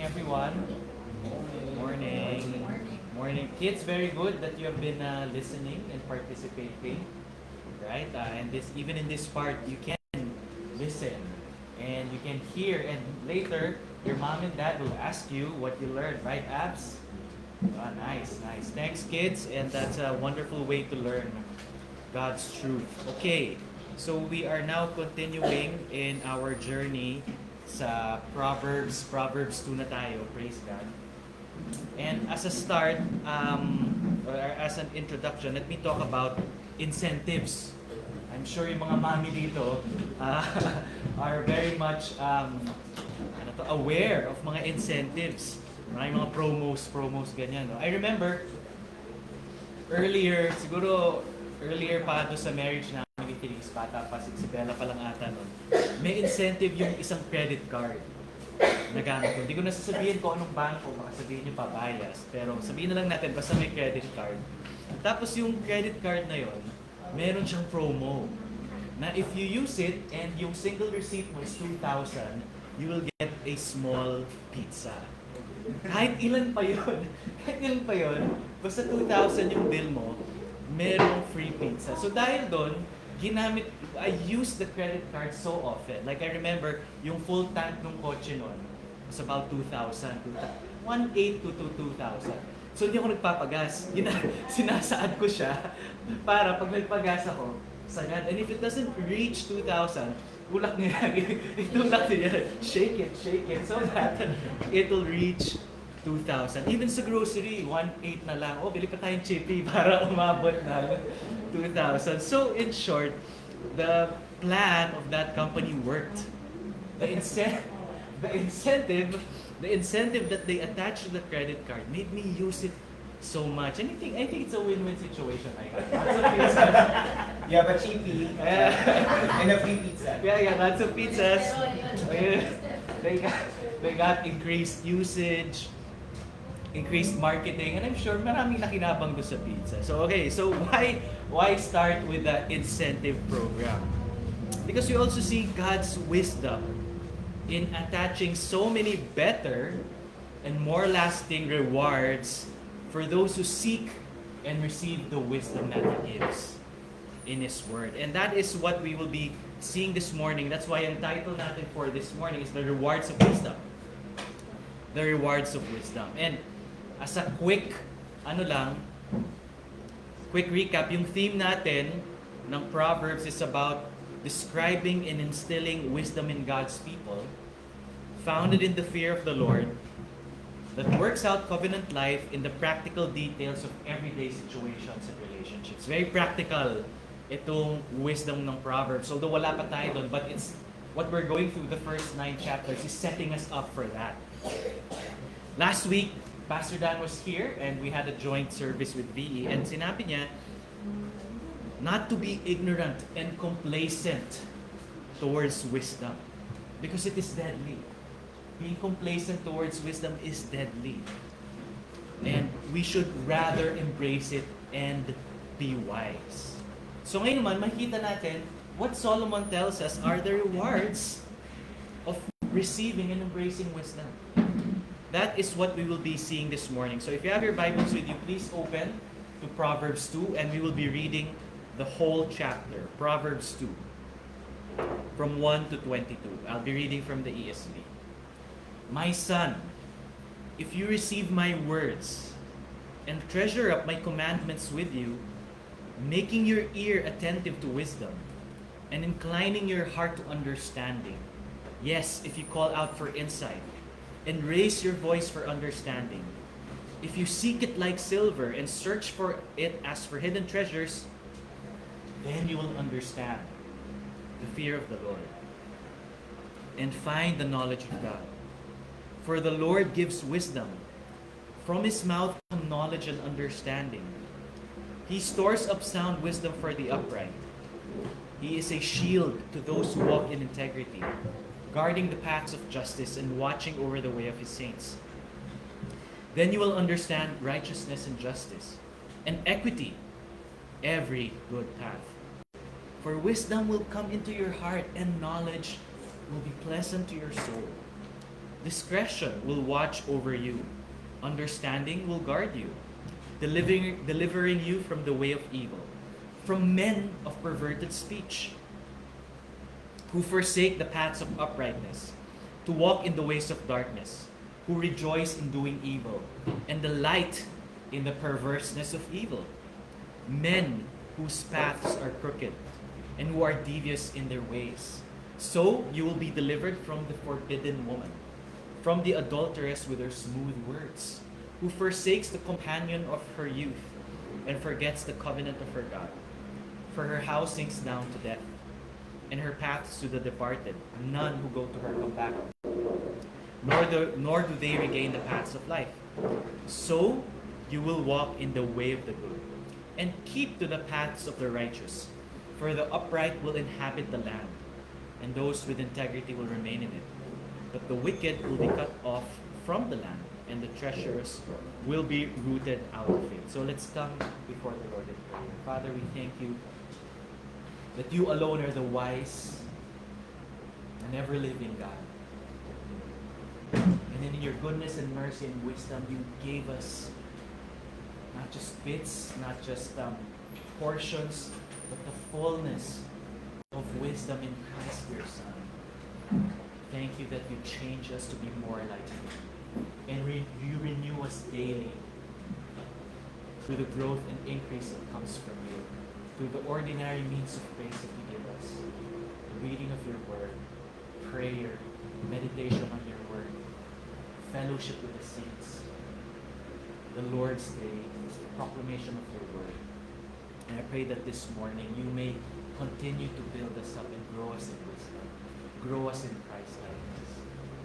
everyone. Morning. Morning. Kids, very good that you have been listening and participating. Right? And this, even in this part, you can listen and you can hear. And later, your mom and dad will ask you what you learned. Right, Abs? Ah, nice, nice. Thanks, kids. And that's a wonderful way to learn God's truth. Okay. So we are now continuing in our journey sa Proverbs. Proverbs 2 na tayo. Praise God. And as a start, or as an introduction, let me talk about incentives. I'm sure yung mga mami dito are very much aware of mga incentives. Mga promos, ganyan. No? I remember earlier pa doon sa marriage namin ni Felix, bata pa, si Bella pa lang ata nun, may incentive yung isang credit card na gamit ko. Hindi ko nasasabihin kung anong banko, baka sabihin nyo pa bias, pero sabihin na lang natin, basta may credit card. Tapos yung credit card na yon, meron siyang promo na if you use it and yung single receipt mo is 2,000, you will get a small pizza. Kahit ilan pa yun, basta 2,000 yung bill mo, merong free pizza. So dahil doon, I use the credit card so often. Like I remember, yung full tank ng kotse nun was about 2,000, 1,800 to 2,000. So hindi ako nagpapagas. Sinasaad ko siya para pag nagpagas ako, sagad. And if it doesn't reach 2,000, tulak niya, shake it, so that it will reach 2,000. Even sa grocery, 1,800 na lang. Bili pa tayong chippy para umabot ng 2,000. So in short, the plan of that company worked. The incentive that they attached to the credit card made me use it so much. And I think it's a win-win situation. Lots of pizzas. You have a chippy and a free pizza. Yeah, lots of pizzas. They got increased usage, increased marketing, and I'm sure maraming nakinabang doon sa pizza. So why start with the incentive program? Because we also see God's wisdom in attaching so many better and more lasting rewards for those who seek and receive the wisdom that He gives in His Word. And that is what we will be seeing this morning. That's why ang title natin for this morning is The Rewards of Wisdom. The Rewards of Wisdom. And as a quick recap, yung theme natin ng Proverbs is about describing and instilling wisdom in God's people, founded in the fear of the Lord, that works out covenant life in the practical details of everyday situations and relationships. Very practical itong wisdom ng Proverbs. Although wala pa tayo doon, but it's what we're going through the first 9 chapters is setting us up for that. Last week, Pastor Dan was here and we had a joint service with VE, and sinabi niya not to be ignorant and complacent towards wisdom because it is deadly. Being complacent towards wisdom is deadly. And we should rather embrace it and be wise. So ngayon naman, makikita natin what Solomon tells us are the rewards of receiving and embracing wisdom. That is what we will be seeing this morning. So if you have your Bibles with you, please open to Proverbs 2 and we will be reading the whole chapter. Proverbs 2 from 1 to 22. I'll be reading from the ESV. My son, if you receive my words and treasure up my commandments with you, making your ear attentive to wisdom and inclining your heart to understanding. Yes, if you call out for insight and raise your voice for understanding. If you seek it like silver and search for it as for hidden treasures, then you will understand the fear of the Lord and find the knowledge of God. For the Lord gives wisdom. From His mouth come knowledge and understanding. He stores up sound wisdom for the upright. He is a shield to those who walk in integrity, guarding the paths of justice and watching over the way of His saints. Then you will understand righteousness and justice, and equity, every good path. For wisdom will come into your heart, and knowledge will be pleasant to your soul. Discretion will watch over you. Understanding will guard you, delivering you from the way of evil, from men of perverted speech, who forsake the paths of uprightness, to walk in the ways of darkness, who rejoice in doing evil, and delight in the perverseness of evil. Men whose paths are crooked, and who are devious in their ways. So you will be delivered from the forbidden woman, from the adulteress with her smooth words, who forsakes the companion of her youth, and forgets the covenant of her God. For her house sinks down to death, and her paths to the departed. None who go to her come back, nor do they regain the paths of life. So you will walk in the way of the good, and keep to the paths of the righteous. For the upright will inhabit the land, and those with integrity will remain in it. But the wicked will be cut off from the land, and the treacherous will be rooted out of it. So let's come before the Lord in prayer. Father, we thank you that you alone are the wise and ever-living God. And in your goodness and mercy and wisdom, you gave us not just bits, not just portions, but the fullness of wisdom in Christ your Son. Thank you that you change us to be more like you. And you renew us daily through the growth and increase that comes from you, through the ordinary means of grace that you give us, the reading of your word, prayer, meditation on your word, fellowship with the saints, the Lord's Day, proclamation of your word. And I pray that this morning you may continue to build us up and grow us in wisdom, grow us in Christ likeness.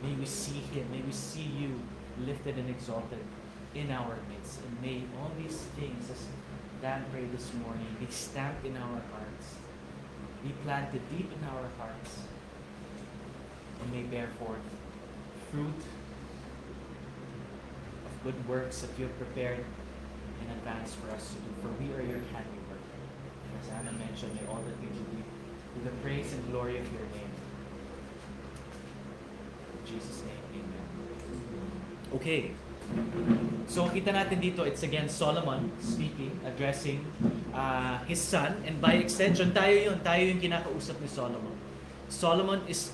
May we see Him, may we see you lifted and exalted in our midst. And may all these things, as Dan prayed this morning, be stamped in our hearts, be planted deep in our hearts, and may bear forth fruit of good works that you have prepared in advance for us to do. For we are your handiwork. As Anna mentioned, may all that we do be to the praise and glory of your name. In Jesus' name, amen. Okay. So kita natin dito, it's again Solomon speaking, addressing his son, and by extension, tayo yung kinakausap ni Solomon. Solomon is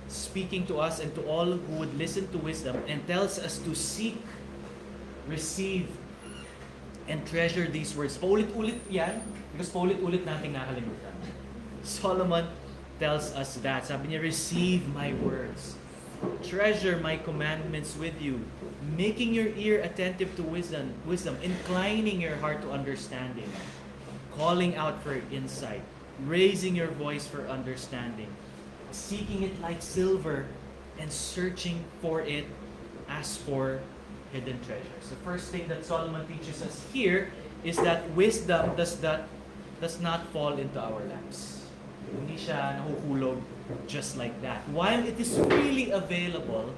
speaking to us and to all who would listen to wisdom, and tells us to seek, receive, and treasure these words. Paulit-ulit yan, because paulit-ulit natin nakalimutan. Solomon tells us that. Sabi niya, receive my words. Treasure my commandments with you, making your ear attentive to wisdom, inclining your heart to understanding, calling out for insight, raising your voice for understanding, seeking it like silver, and searching for it as for hidden treasures. The first thing that Solomon teaches us here is that wisdom does not fall into our laps. Hindi siya nahuhulog just like that. While it is freely available,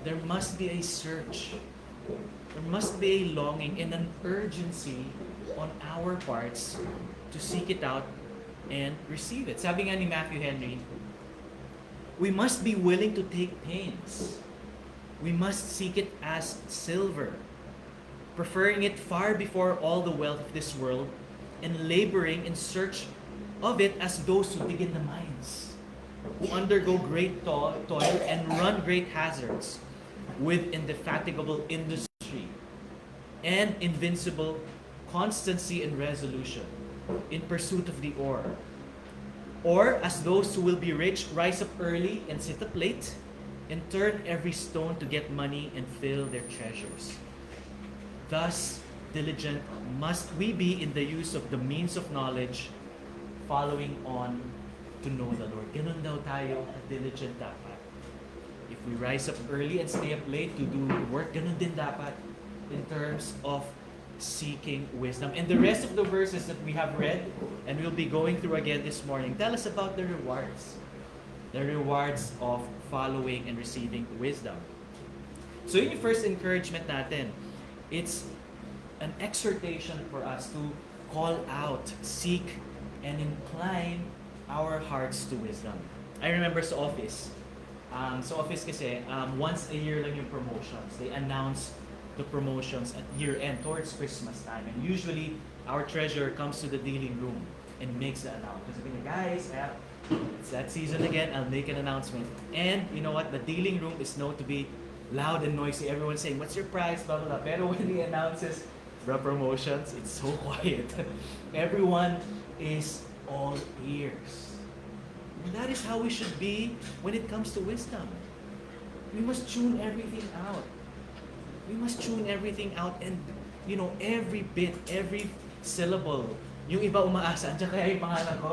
there must be a search. There must be a longing and an urgency on our parts to seek it out and receive it. Sabi nga ni Matthew Henry, we must be willing to take pains. We must seek it as silver, preferring it far before all the wealth of this world, and laboring in search of it as those who dig in the mines, who undergo great toil and run great hazards with indefatigable industry and invincible constancy and resolution in pursuit of the ore. Or as those who will be rich rise up early and sit up late and turn every stone to get money and fill their treasures. Thus, diligent must we be in the use of the means of knowledge, following on to know the Lord. Ganun daw tayo, diligent dapat. If we rise up early and stay up late to do work, ganun din dapat in terms of seeking wisdom. And the rest of the verses that we have read and we'll be going through again this morning tell us about the rewards. The rewards of following and receiving wisdom. So yun yung first encouragement natin. It's an exhortation for us to call out, seek, and incline our hearts to wisdom. I remember sa office, Sa office kasi, once a year lang yung promotions. They announce the promotions at year-end, towards Christmas time. And usually, our treasurer comes to the dealing room and makes the announcement. Sabi niya, guys, it's that season again, I'll make an announcement. And you know what? The dealing room is known to be loud and noisy. Everyone's saying, what's your price? Blah, blah, blah. Pero when he announces the promotions, it's so quiet. Everyone is all ears. And that is how we should be when it comes to wisdom. We must tune everything out. We must tune everything out and, every bit, every syllable. Yung iba umaasa, andiyan kaya yung pangalan ko?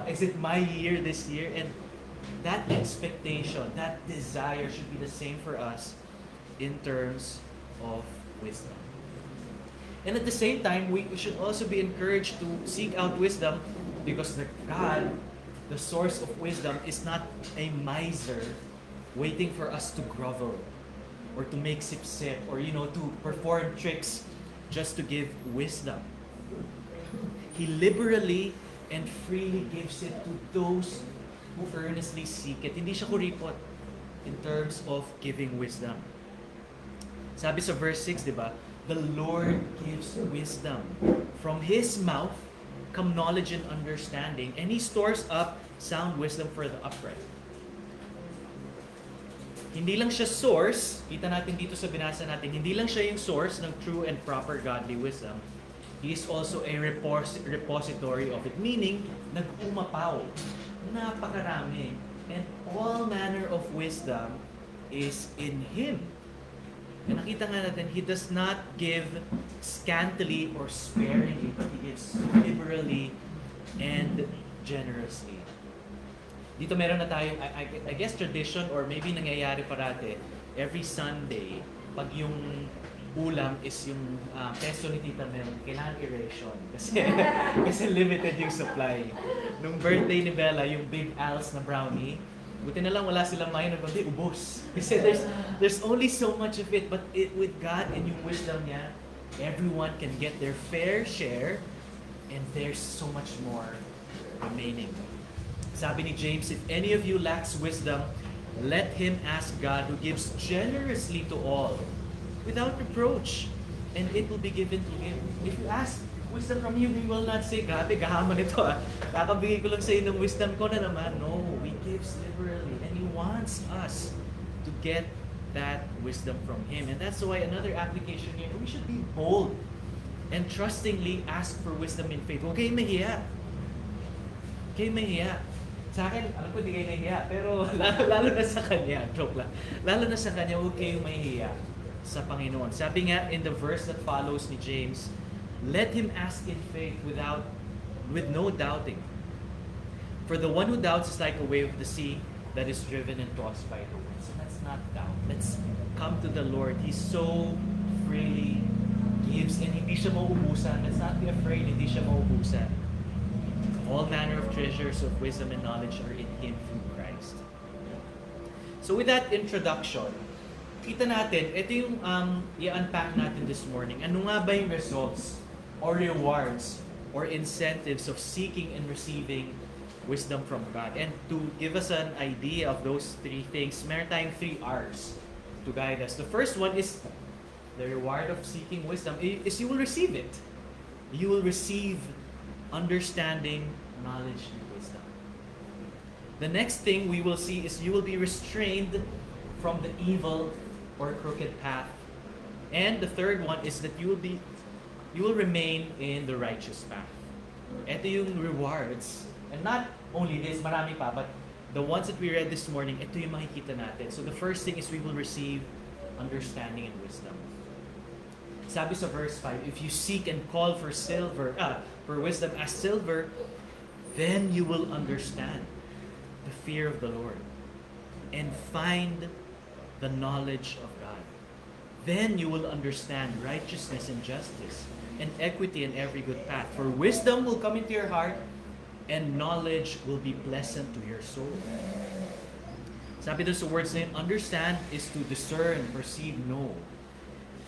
Is it my year this year? And that expectation, that desire should be the same for us in terms of wisdom. And at the same time, we should also be encouraged to seek out wisdom because God, the source of wisdom, is not a miser waiting for us to grovel or to make sip-sip or, to perform tricks just to give wisdom. He liberally and freely gives it to those who earnestly seek it. Hindi siya kuripot in terms of giving wisdom. Sabi sa verse 6, di ba? The Lord gives wisdom. From His mouth come knowledge and understanding, and He stores up sound wisdom for the upright. Hindi lang siya source, kita natin dito sa binasa natin, hindi lang siya yung source ng true and proper godly wisdom. He is also a repository of it, meaning nag-umapaw. Napakarami. And all manner of wisdom is in Him. And nakita nga natin, He does not give scantily or sparingly, but He gives liberally and generously. Dito meron na tayong, I guess tradition or maybe nangyayari parati, every Sunday, pag yung ulam is yung peso ni Tita Mel, kailangan i-ration. Kasi limited yung supply. Nung birthday ni Bella, yung Big Al's na brownie, buti na lang wala silang mayon, kundi ubos. Kasi there's only so much of it, but with God and yung wisdom niya, everyone can get their fair share, and there's so much more remaining. Sabi ni James, if any of you lacks wisdom, let him ask God who gives generously to all, without reproach, and it will be given to him. If you ask wisdom from him, he will not say, grabe, gahaman ito kakabigay ko lang sa iyo ng wisdom ko na naman. No, he gives liberally, and he wants us to get that wisdom from him. And that's why another application here, we should be bold and trustingly ask for wisdom in faith. Huwag kayong mahiya. Huwag kayong mahiya. Sa akin, alam ko di kayo nahiya, pero lalo na sa Kanya, joke lang. Lalo na sa Kanya, huwag kayong mahihiya sa Panginoon. Sabi nga in the verse that follows ni James, let him ask in faith with no doubting. For the one who doubts is like a wave of the sea that is driven and tossed by the wind. So let's not doubt. Let's come to the Lord. He so freely gives and hindi siya mauubusan. Let's not be afraid, hindi siya mauubusan. All manner of treasures of wisdom and knowledge are in Him through Christ. So with that introduction, kita natin, ito yung i-unpack natin this morning. Ano nga ba yung results or rewards or incentives of seeking and receiving wisdom from God? And to give us an idea of those three things, meron tayong 3 R's to guide us. The first one is the reward of seeking wisdom is you will receive it. You will receive understanding, knowledge, and wisdom. The next thing we will see is you will be restrained from the evil or crooked path. And the third one is that you will remain in the righteous path. Ito yung rewards. And not only this, marami pa, but the ones that we read this morning, ito yung makikita natin. So the first thing is we will receive understanding and wisdom. Sabi sa verse 5, if you seek and call for wisdom as silver, then you will understand the fear of the Lord and find the knowledge of God. Then you will understand righteousness and justice and equity in every good path. For wisdom will come into your heart and knowledge will be pleasant to your soul. Sabi doon sa words na yun, understand is to discern, perceive, know.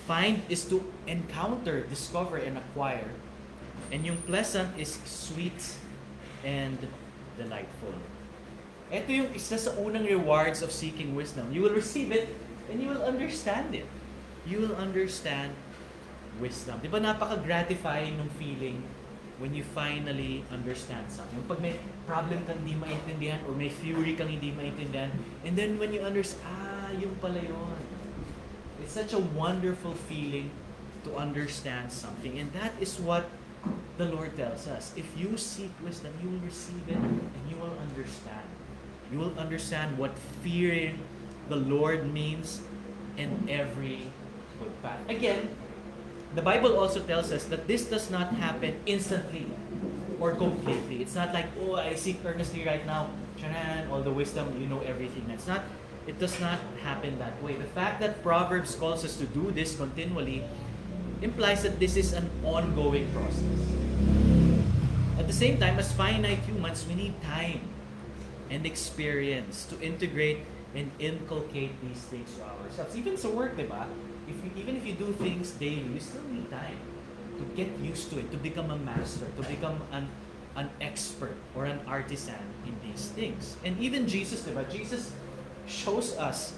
Find is to encounter, discover, and acquire. And yung pleasant is sweet and delightful. Ito yung isa sa unang rewards of seeking wisdom. You will receive it and you will understand it. You will understand wisdom. Di ba napaka-gratifying ng feeling when you finally understand something? Pag may problem kang hindi maintindihan or may theory kang hindi maintindihan, and then when you understand, yung pala yun. It's such a wonderful feeling to understand something. And that is what the Lord tells us. If you seek wisdom, you will receive it and you will understand. You will understand what fearing the Lord means in every good path. Again, the Bible also tells us that this does not happen instantly or completely. It's not like, oh, I seek earnestly right now, charan, all the wisdom, you know everything. It does not happen that way. The fact that Proverbs calls us to do this continually implies that this is an ongoing process. At the same time, as finite humans, we need time and experience to integrate and inculcate these things to ourselves. Even sa work, di ba? Even if you do things daily, you still need time to get used to it, to become a master, to become an expert or an artisan in these things. And even Jesus, di ba? Jesus shows us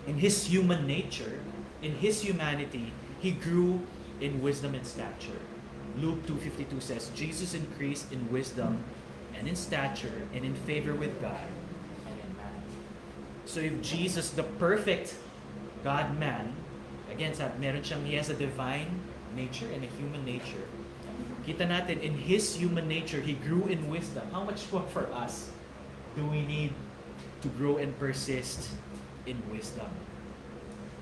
in His human nature, in His humanity, He grew in wisdom and stature. Luke 2:52 says, Jesus increased in wisdom and in stature and in favor with God and in man. So if Jesus, the perfect God-man, again, he has a divine nature and a human nature. Kita natin, in His human nature, He grew in wisdom. How much more for us do we need to grow and persist in wisdom?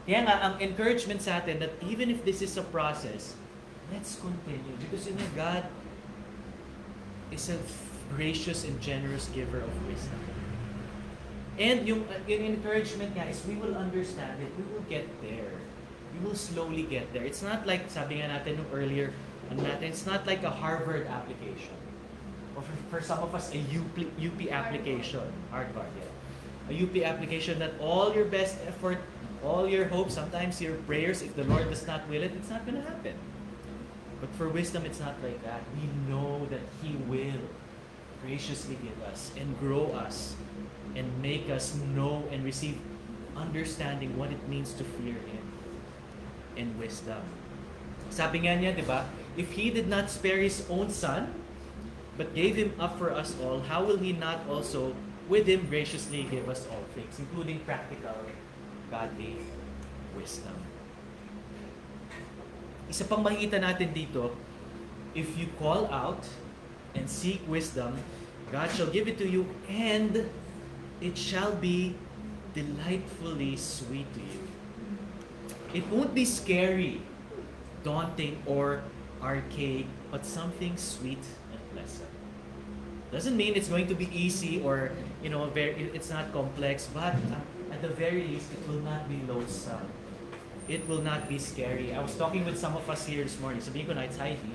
Kaya nga, ang encouragement sa atin that even if this is a process, let's continue. Because God is a gracious and generous giver of wisdom. And yung encouragement nga is we will understand it, we will get there. We will slowly get there. It's not like, sabi nga natin nung earlier, it's not like a Harvard application. Or for some of us, a UP application. Harvard, yeah. A UP application that all your best effort, all your hopes, sometimes your prayers, if the Lord does not will it, it's not going to happen. But for wisdom, it's not like that. We know that He will graciously give us and grow us and make us know and receive understanding what it means to fear Him in wisdom. Sabi nga niya, di ba? If He did not spare His own Son, but gave Him up for us all, how will He not also with Him graciously give us all things, including practical, godly wisdom? Isa pang makikita natin dito, if you call out and seek wisdom, God shall give it to you, and it shall be delightfully sweet to you. It won't be scary, daunting, or archaic, but something sweet and pleasant. Doesn't mean it's going to be easy or, it's not complex, but at the very least, it will not be loathsome. It will not be scary. I was talking with some of us here this morning. Sabihin ko na, it's Heidi.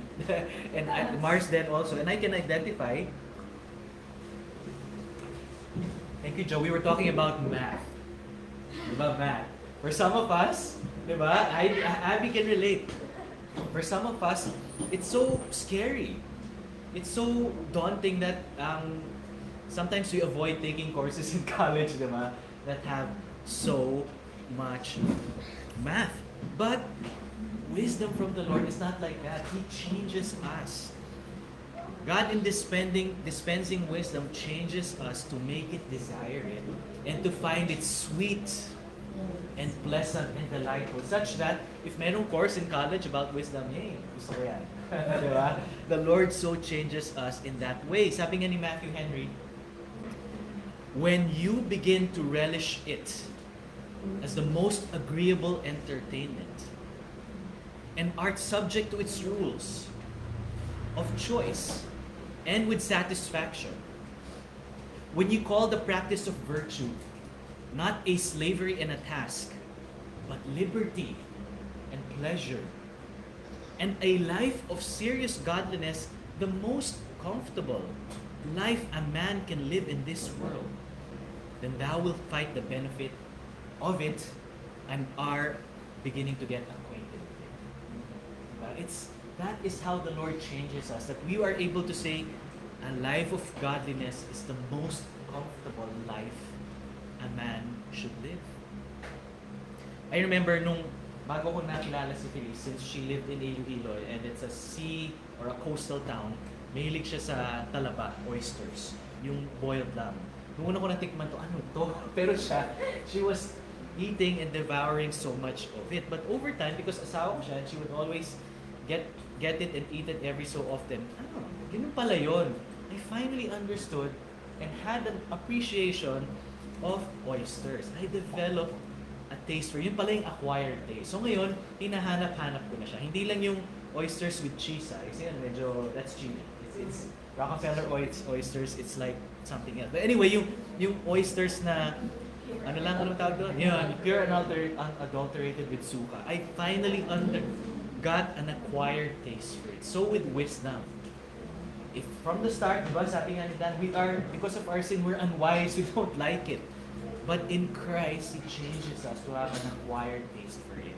And Mars then also. And I can identify. Thank you, Joe. We were talking about math. Diba, math? For some of us, diba, Abby can relate. For some of us, it's so scary. It's so daunting that sometimes we avoid taking courses in college, diba, that have so much math. But wisdom from the Lord is not like that. He changes us. God in dispensing wisdom changes us to make it desire it and to find it sweet and pleasant and delightful, such that if merong course in college about wisdom, hey, gusto ko yan. Diba? The Lord so changes us in that way. Sabi nga ni Matthew Henry, when you begin to relish it as the most agreeable entertainment and art subject to its rules of choice and with satisfaction, when you call the practice of virtue not a slavery and a task, but liberty and pleasure, and a life of serious godliness, the most comfortable life a man can live in this world, then thou wilt find the benefit of it and are beginning to get acquainted with it. That is how the Lord changes us, that we are able to say a life of godliness is the most comfortable life a man should live. I remember nung bago ko nakilala si Felice, since she lived in Iloilo and it's a sea or a coastal town, mahilig siya sa talaba, oysters, yung boiled lamb. Nung una ko natikman to, ano to? Pero she was eating and devouring so much of it. But over time, because asawa ko siya, and she would always get it and eat it every so often. Ano, ganun pala yun. I finally understood and had an appreciation of oysters. I developed a taste for yun pala yung acquired taste. So ngayon, hinahanap-hanap ko na siya. Hindi lang yung oysters with cheese. Kasi yan, medyo, that's cheap. It's Rockefeller oysters, it's like something else. But anyway, yung oysters na, anong tawag doon? Yeah, pure unadulterated with suka. I finally got an acquired taste for it. So with wisdom. If from the start, diba, sabi nga ni Dan, because of our sin, we're unwise, we don't like it. But in Christ, He changes us to have an acquired taste for it.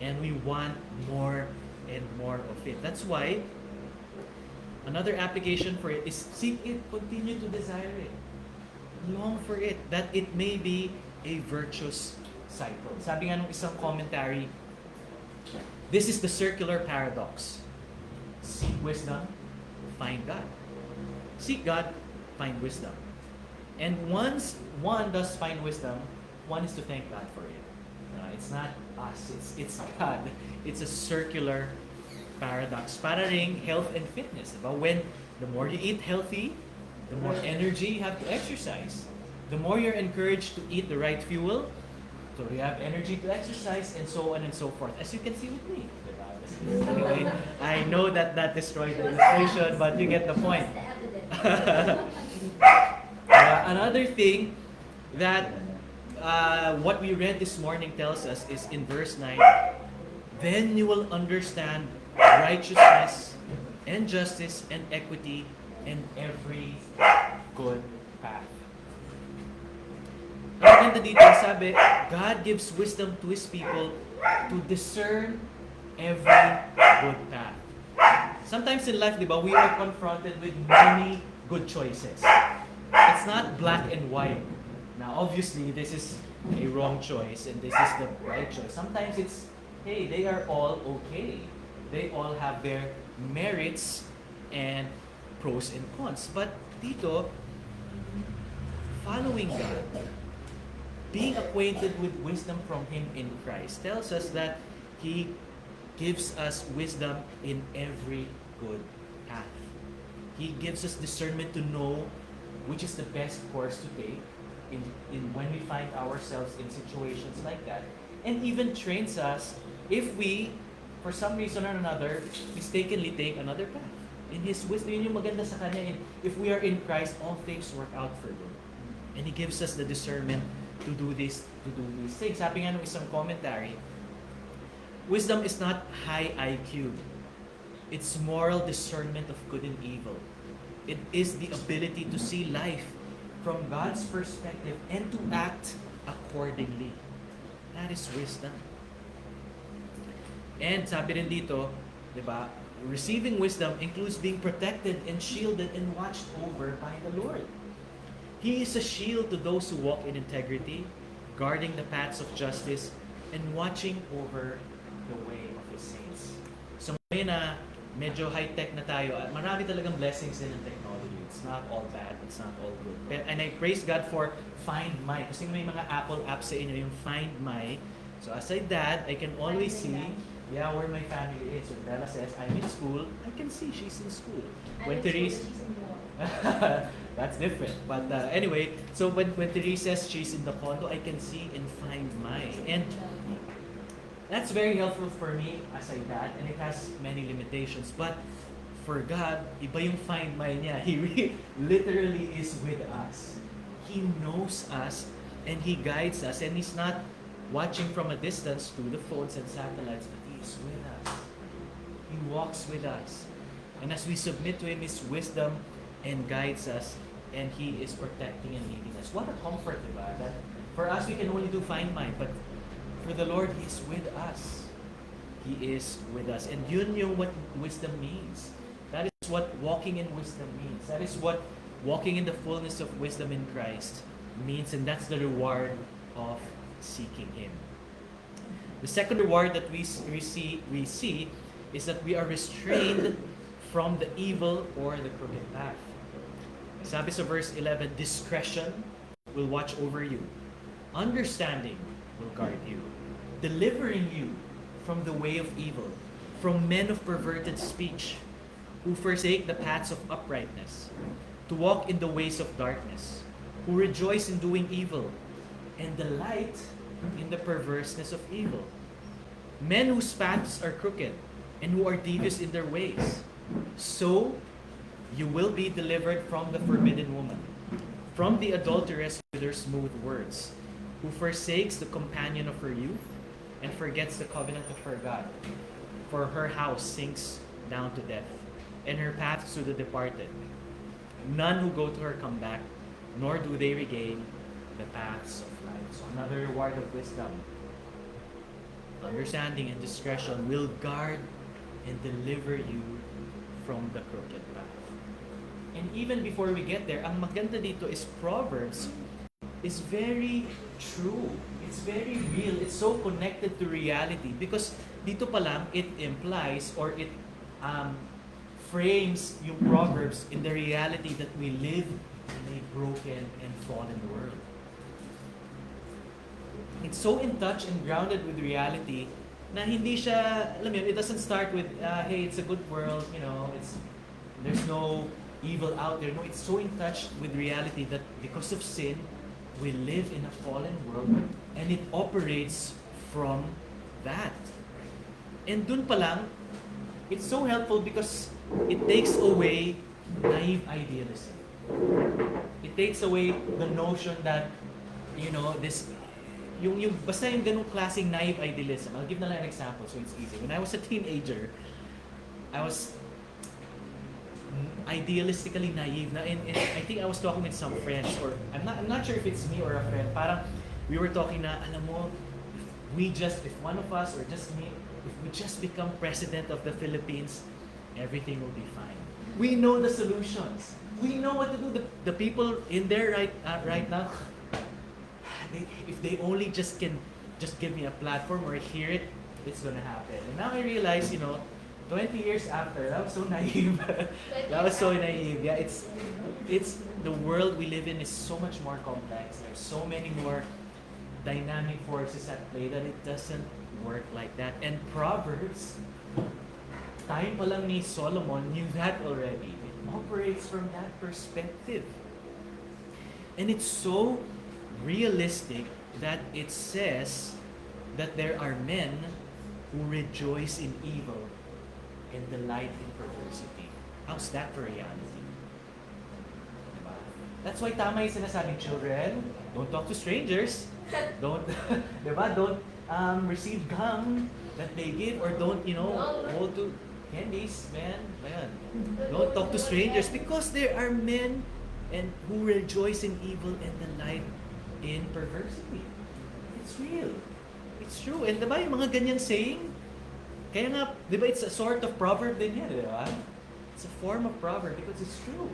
And we want more and more of it. That's why, another application for it is seek it, continue to desire it. Long for it, that it may be a virtuous cycle. Sabi nga nung isang commentary, this is the circular paradox. Seek wisdom, find God. Seek God, find wisdom. And once one does find wisdom, one is to thank God for it. It's not us, it's God. It's a circular paradox. Para ring health and fitness. Diba? When the more you eat healthy, the more energy you have to exercise. The more you're encouraged to eat the right fuel, so you have energy to exercise, and so on and so forth. As you can see with me. Anyway, I know that destroyed the illustration, but you get the point. Another thing that what we read this morning tells us is in verse 9, then you will understand righteousness and justice and equity and every good path. Ang ganda dito, sabi, God gives wisdom to His people to discern every good path. Sometimes in life, di ba, we are confronted with many good choices. It's not black and white. Now, obviously, this is a wrong choice and this is the right choice. Sometimes it's, hey, they are all okay. They all have their merits and pros and cons. But dito, following God, being acquainted with wisdom from Him in Christ, tells us that He gives us wisdom in every good path. He gives us discernment to know which is the best course to take in when we find ourselves in situations like that. And even trains us if we, for some reason or another, mistakenly take another path. In His wisdom, yun yung maganda sa Kanya. If we are in Christ, all things work out for good. And He gives us the discernment to do these things. Sabi nga nung isang commentary, wisdom is not high IQ. It's moral discernment of good and evil. It is the ability to see life from God's perspective and to act accordingly. That is wisdom. And sabi rin dito, di ba, receiving wisdom includes being protected and shielded and watched over by the Lord. He is a shield to those who walk in integrity, guarding the paths of justice, and watching over the way of His saints. So ngayon na medyo high-tech na tayo, at marami talagang blessings din ng technology. It's not all bad, it's not all good. And I praise God for Find My. Kasi may mga Apple apps sa inyo, yung Find My. So aside that, I can always see where my family is. So Bella says, I'm in school, I can see she's in school. When Therese... That's different. But anyway, so when Therese says she's in the condo, I can see and Find My. And that's very helpful for me as a dad, and it has many limitations. But for God, iba yung Find My niya. He literally is with us. He knows us and He guides us, and He's not watching from a distance through the phones and satellites, but He is with us. He walks with us. And as we submit to Him, His wisdom and guides us, and He is protecting and leading us. What a comfort, diba? That for us, we can only do Find My, but for the Lord, He is with us. He is with us. And yun yung what wisdom means. That is what walking in wisdom means. That is what walking in the fullness of wisdom in Christ means, and that's the reward of seeking Him. The second reward that we see is that we are restrained from the evil or the crooked path. Sabi sa verse 11, discretion will watch over you. Understanding will guard you. Delivering you from the way of evil, from men of perverted speech, who forsake the paths of uprightness, to walk in the ways of darkness, who rejoice in doing evil, and delight in the perverseness of evil. Men whose paths are crooked, and who are devious in their ways. So you will be delivered from the forbidden woman, from the adulteress with her smooth words, who forsakes the companion of her youth, and forgets the covenant of her God. For her house sinks down to death, and her paths to the departed. None who go to her come back, nor do they regain the paths of life. So another reward of wisdom. Understanding and discretion will guard and deliver you from the crooked path. And even before we get there, ang maganda dito is Proverbs is very true. It's very real. It's so connected to reality because dito pa lang it implies or it frames yung Proverbs in the reality that we live in a broken and fallen world. It's so in touch and grounded with reality na hindi siya, alam mo yun, it doesn't start with, hey, it's a good world, you know, there's no evil out there. No, it's so in touch with reality that because of sin, we live in a fallen world and it operates from that. And dun pa lang, it's so helpful because it takes away naive idealism. It takes away the notion that, you know, yung basta yung ganung klaseng naive idealism. I'll give na lang an example so it's easy. When I was a teenager, I was idealistically naive na, and I think I was talking with some friends, or I'm not sure if it's me or a friend. Parang we were talking na, alam mo, if one of us or just me, if we just become president of the Philippines, everything will be fine. We know the solutions. We know what to do. The people in there right now, if they only just can just give me a platform or hear it, it's gonna happen. And now I realize, 20 years after, that was so naive. That was so naive. Yeah, it's the world we live in is so much more complex. There's so many more dynamic forces at play that it doesn't work like that. And Proverbs, time pa lang ni Solomon knew that already. It operates from that perspective. And it's so realistic that it says that there are men who rejoice in evil and delight in perversity. How's that for reality? Diba? That's why tama yung sinasabing, children, don't talk to strangers. Don't, diba? Don't receive gum that they give, or don't, hold to candies, man. Ayan. Don't talk to strangers because there are men and who rejoice in evil and delight in perversity. It's real. It's true. And diba yung mga ganyan saying, kaya nga, diba it's a sort of proverb din yan, diba? It's a form of proverb because it's true.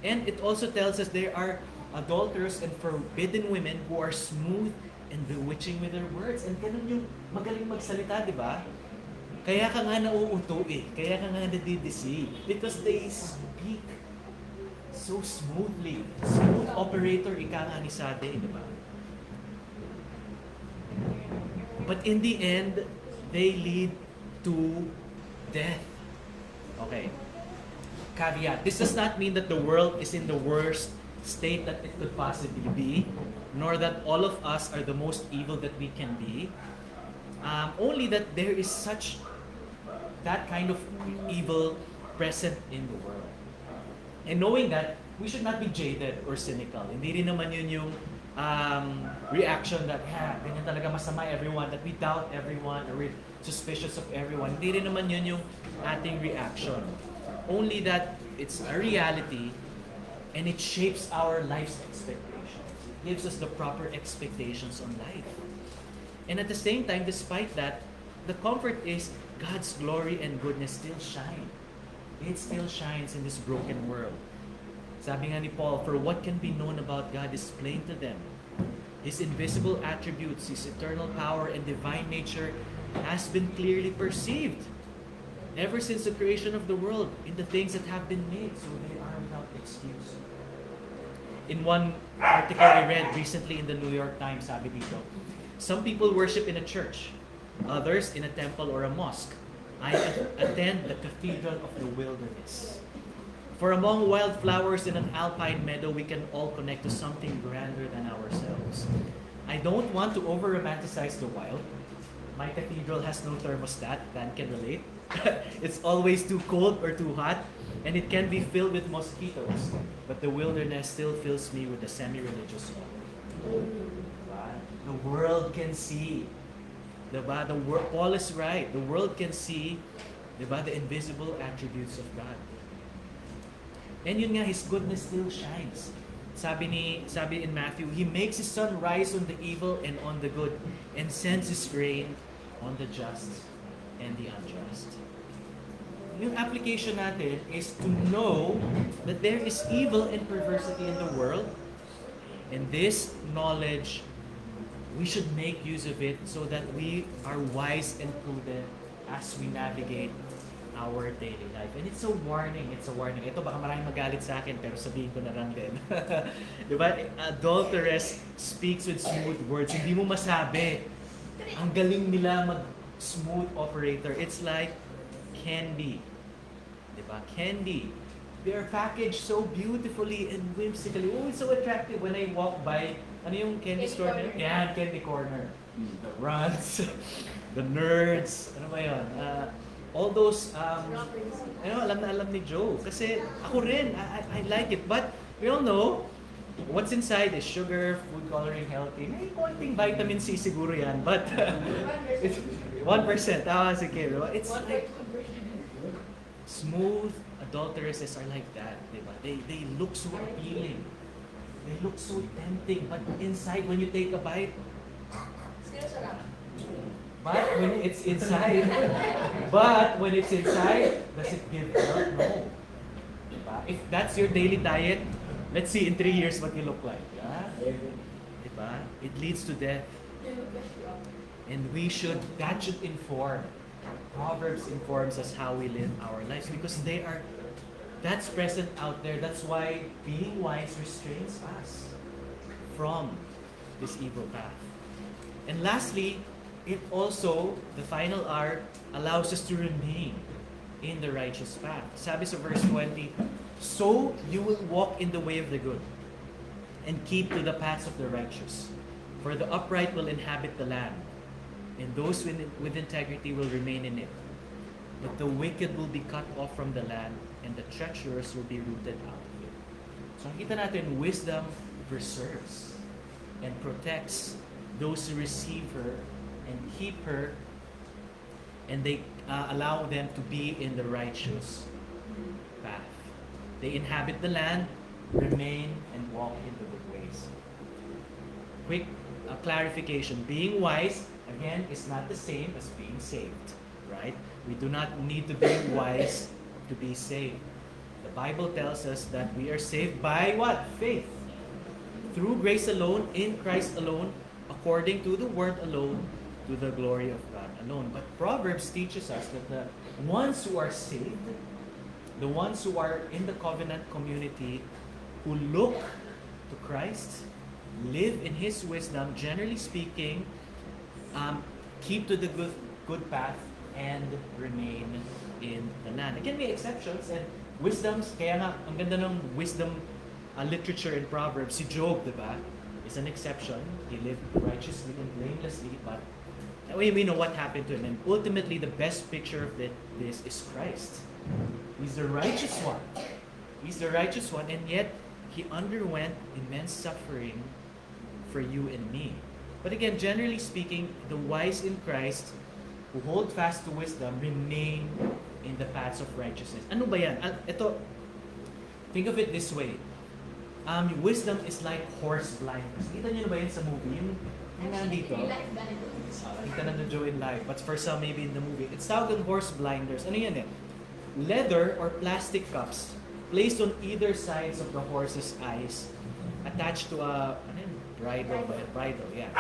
And it also tells us there are adulterous and forbidden women who are smooth and bewitching with their words. And ganun yung magaling magsalita, diba? Kaya ka nga nauuto eh. Kaya ka nga nadideceive. Because they speak so smoothly. Smooth operator, ika nga ni Sade, diba? But in the end, they lead to death. Okay. Caveat. This does not mean that the world is in the worst state that it could possibly be, nor that all of us are the most evil that we can be. Only that there is that kind of evil present in the world. And knowing that, we should not be jaded or cynical. Hindi rin naman yun yung reaction that, ganyan talaga masama everyone, that we doubt everyone or we're suspicious of everyone. Hindi rin naman yun yung ating reaction. Only that it's a reality and it shapes our life's expectations. It gives us the proper expectations on life. And at the same time, despite that, the comfort is God's glory and goodness still shine. It still shines in this broken world. Sabi nga ni Paul, for what can be known about God is plain to them. His invisible attributes, His eternal power and divine nature has been clearly perceived ever since the creation of the world in the things that have been made, so they are without excuse. In one article I read recently in the New York Times, sabi dito, some people worship in a church, others in a temple or a mosque. I attend the cathedral of the wilderness. For among wildflowers in an alpine meadow, we can all connect to something grander than ourselves. I don't want to over-romanticize the wild. My cathedral has no thermostat, Dan can relate. It's always too cold or too hot, and it can be filled with mosquitoes. But the wilderness still fills me with a semi-religious awe. The world can see. Diba? Paul is right. The world can see, diba, the invisible attributes of God. And yun nga, His goodness still shines. Sabi in Matthew, He makes His sun rise on the evil and on the good, and sends His rain on the just and the unjust. Yung application natin is to know that there is evil and perversity in the world, and this knowledge, we should make use of it so that we are wise and prudent as we navigate our daily life. And it's a warning. Ito, baka maraming magalit sa akin, pero sabihin ko na lang din. Diba? Adulteress speaks with smooth words. Hindi mo masabi. Ang galing nila mag-smooth operator. It's like candy. Diba? Candy. They are packaged so beautifully and whimsically. Oh, it's so attractive when I walk by. Ano yung candy store nila? Yan, candy corner. The runs, the nerds, ano ba yun? All those, alam na alam ni Joe. Kasi ako rin, I like it. But we all know, what's inside is sugar, food coloring, healthy. May konting vitamin C siguro yan. But, it's 1%. Si Kim. It's like, smooth adulteresses are like that. Diba? They look so appealing. They look so tempting. But inside, when you take a bite, but when it's inside, does it give health? No. Diba? If that's your daily diet, let's see in 3 years what you look like. Yeah? Diba? It leads to death. And that should inform. Proverbs informs us how we live our lives because that's present out there. That's why being wise restrains us from this evil path. And lastly, it also, the final R, allows us to remain in the righteous path. Sabi sa verse 20, so you will walk in the way of the good and keep to the paths of the righteous. For the upright will inhabit the land, and those with integrity will remain in it. But the wicked will be cut off from the land, and the treacherous will be rooted out of it. So nakita natin, wisdom preserves and protects those who receive her and keep her, and they allow them to be in the righteous path. They inhabit the land, remain, and walk in the good ways. Quick clarification. Being wise, again, is not the same as being saved, right? We do not need to be wise to be saved. The Bible tells us that we are saved by what? Faith. Through grace alone, in Christ alone, according to the Word alone, to the glory of God alone. But Proverbs teaches us that the ones who are saved, the ones who are in the covenant community, who look to Christ, live in His wisdom, generally speaking, keep to the good path, and remain in the land. Again, may exceptions, and wisdoms, kaya nga, ang ganda ng wisdom literature in Proverbs, si Job, diba, is an exception. He lived righteously and blamelessly, but we know what happened to him. And ultimately, the best picture of this is Christ. He's the righteous one. He's the righteous one, and yet, He underwent immense suffering for you and me. But again, generally speaking, the wise in Christ who hold fast to wisdom remain in the paths of righteousness. Ano ba yan? Ito, think of it this way. Wisdom is like horse blinders. Kita niyo na ba yan sa movie? Yung nandito. Kita na na Joe in live. But for some, maybe in the movie. It's tawag ng horse blinders. Ano yan eh? Leather or plastic cups placed on either sides of the horse's eyes, attached to a bridle, yeah.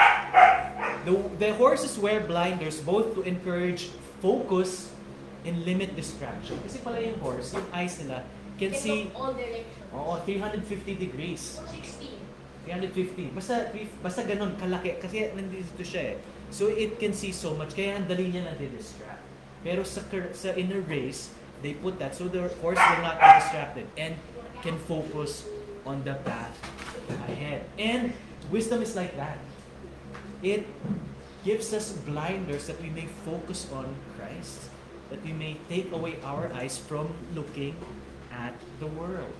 The horses wear blinders both to encourage focus and limit distraction. Kasi pala yung horse, yung eyes nila can see all directions. 350 degrees. 16. 350. Basta ganun kalaki kasi nandito siya eh. So it can see so much kaya ang dali niya na-distract. Pero sa in a race, they put that so the horse will not be distracted and can focus on the path ahead. And wisdom is like that. It gives us blinders that we may focus on Christ, that we may take away our eyes from looking at the world.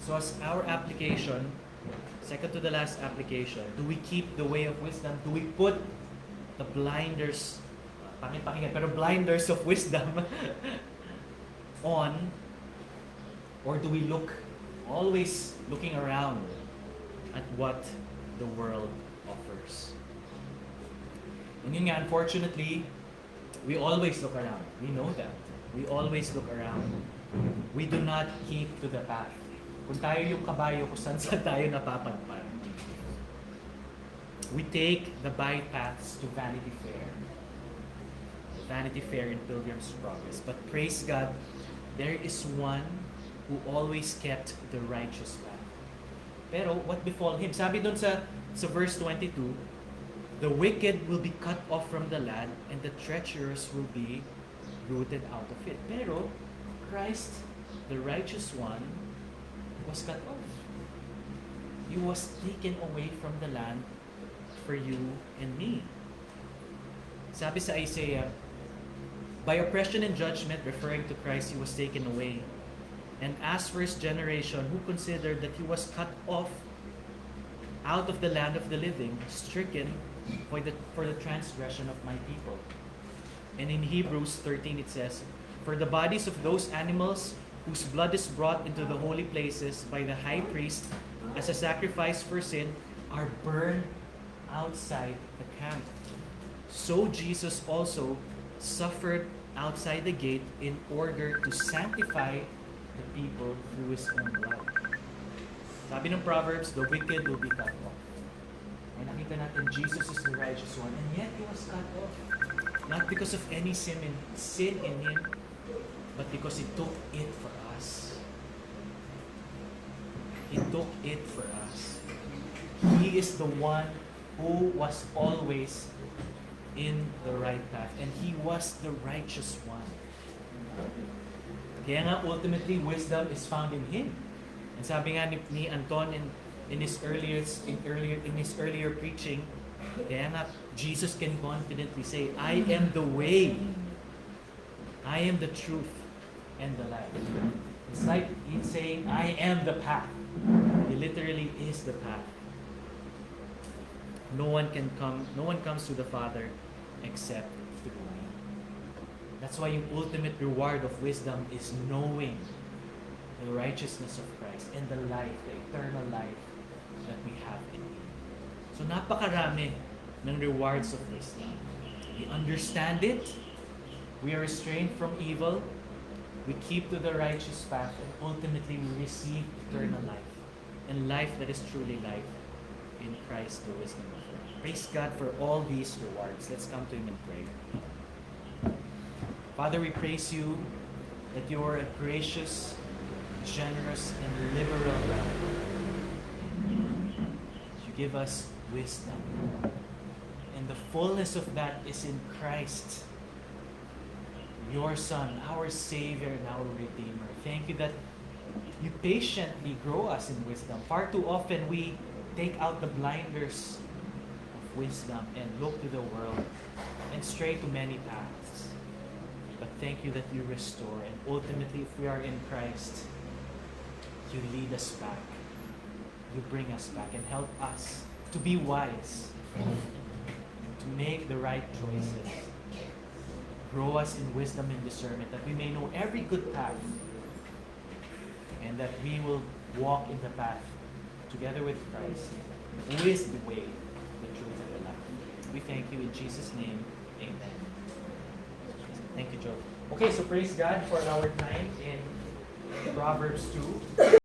So as our application, second to the last application, do we keep the way of wisdom? Do we put the blinders, pero blinders of wisdom on? Or do we look, always looking around at what the world offers? And yun nga, unfortunately, we always look around. We know that. We always look around. We do not keep to the path. Kung tayo yung kabayo, kung saan tayo napapadpad. We take the bypaths to Vanity Fair. Vanity Fair in Pilgrim's Progress. But praise God, there is one who always kept the righteous path. Pero what befall him? Sabi dun sa verse 22, the wicked will be cut off from the land and the treacherous will be rooted out of it. Pero Christ, the righteous one, was cut off. He was taken away from the land for you and me. Sabi sa Isaiah, by oppression and judgment, referring to Christ, he was taken away. And as for his generation, who considered that he was cut off out of the land of the living, stricken for the transgression of my people. And in Hebrews 13 it says, for the bodies of those animals whose blood is brought into the holy places by the high priest as a sacrifice for sin are burned outside the camp. So Jesus also suffered outside the gate in order to sanctify the people through his own blood. Sabi ng Proverbs, the wicked will be cut off. And nakita natin, Jesus is the righteous one, and yet he was cut off. Not because of any sin in him, but because he took it for us. He took it for us. He is the one who was always in the right path, and he was the righteous one. Kaya nga, ultimately, wisdom is found in him. And sabi nga ni Anton in his earlier preaching, kaya nga, Jesus can confidently say, I am the way, I am the truth, and the life. It's like he's saying, I am the path. He literally is the path. No one comes to the Father except through me. That's why yung ultimate reward of wisdom is knowing the righteousness of Christ and the life, the eternal life that we have in Him. So napakarami ng rewards of wisdom. We understand it, we are restrained from evil, we keep to the righteous path, and ultimately we receive eternal life, and life that is truly life in Christ, the wisdom of God. Praise God for all these rewards. Let's come to Him and pray. Father, we praise You that You are a gracious, generous, and liberal God. You give us wisdom. And the fullness of that is in Christ, Your Son, our Savior and our Redeemer. Thank You that You patiently grow us in wisdom. Far too often we take out the blinders of wisdom and look to the world and stray to many paths. But thank You that You restore, and ultimately if we are in Christ, You lead us back. You bring us back and help us to be wise, to make the right choices. Grow us in wisdom and discernment, that we may know every good path, and that we will walk in the path together with Christ, who is the way, the truth, and the life. We thank You in Jesus' name. Amen. Thank you, Joe. Okay, so praise God for our time in Proverbs 2.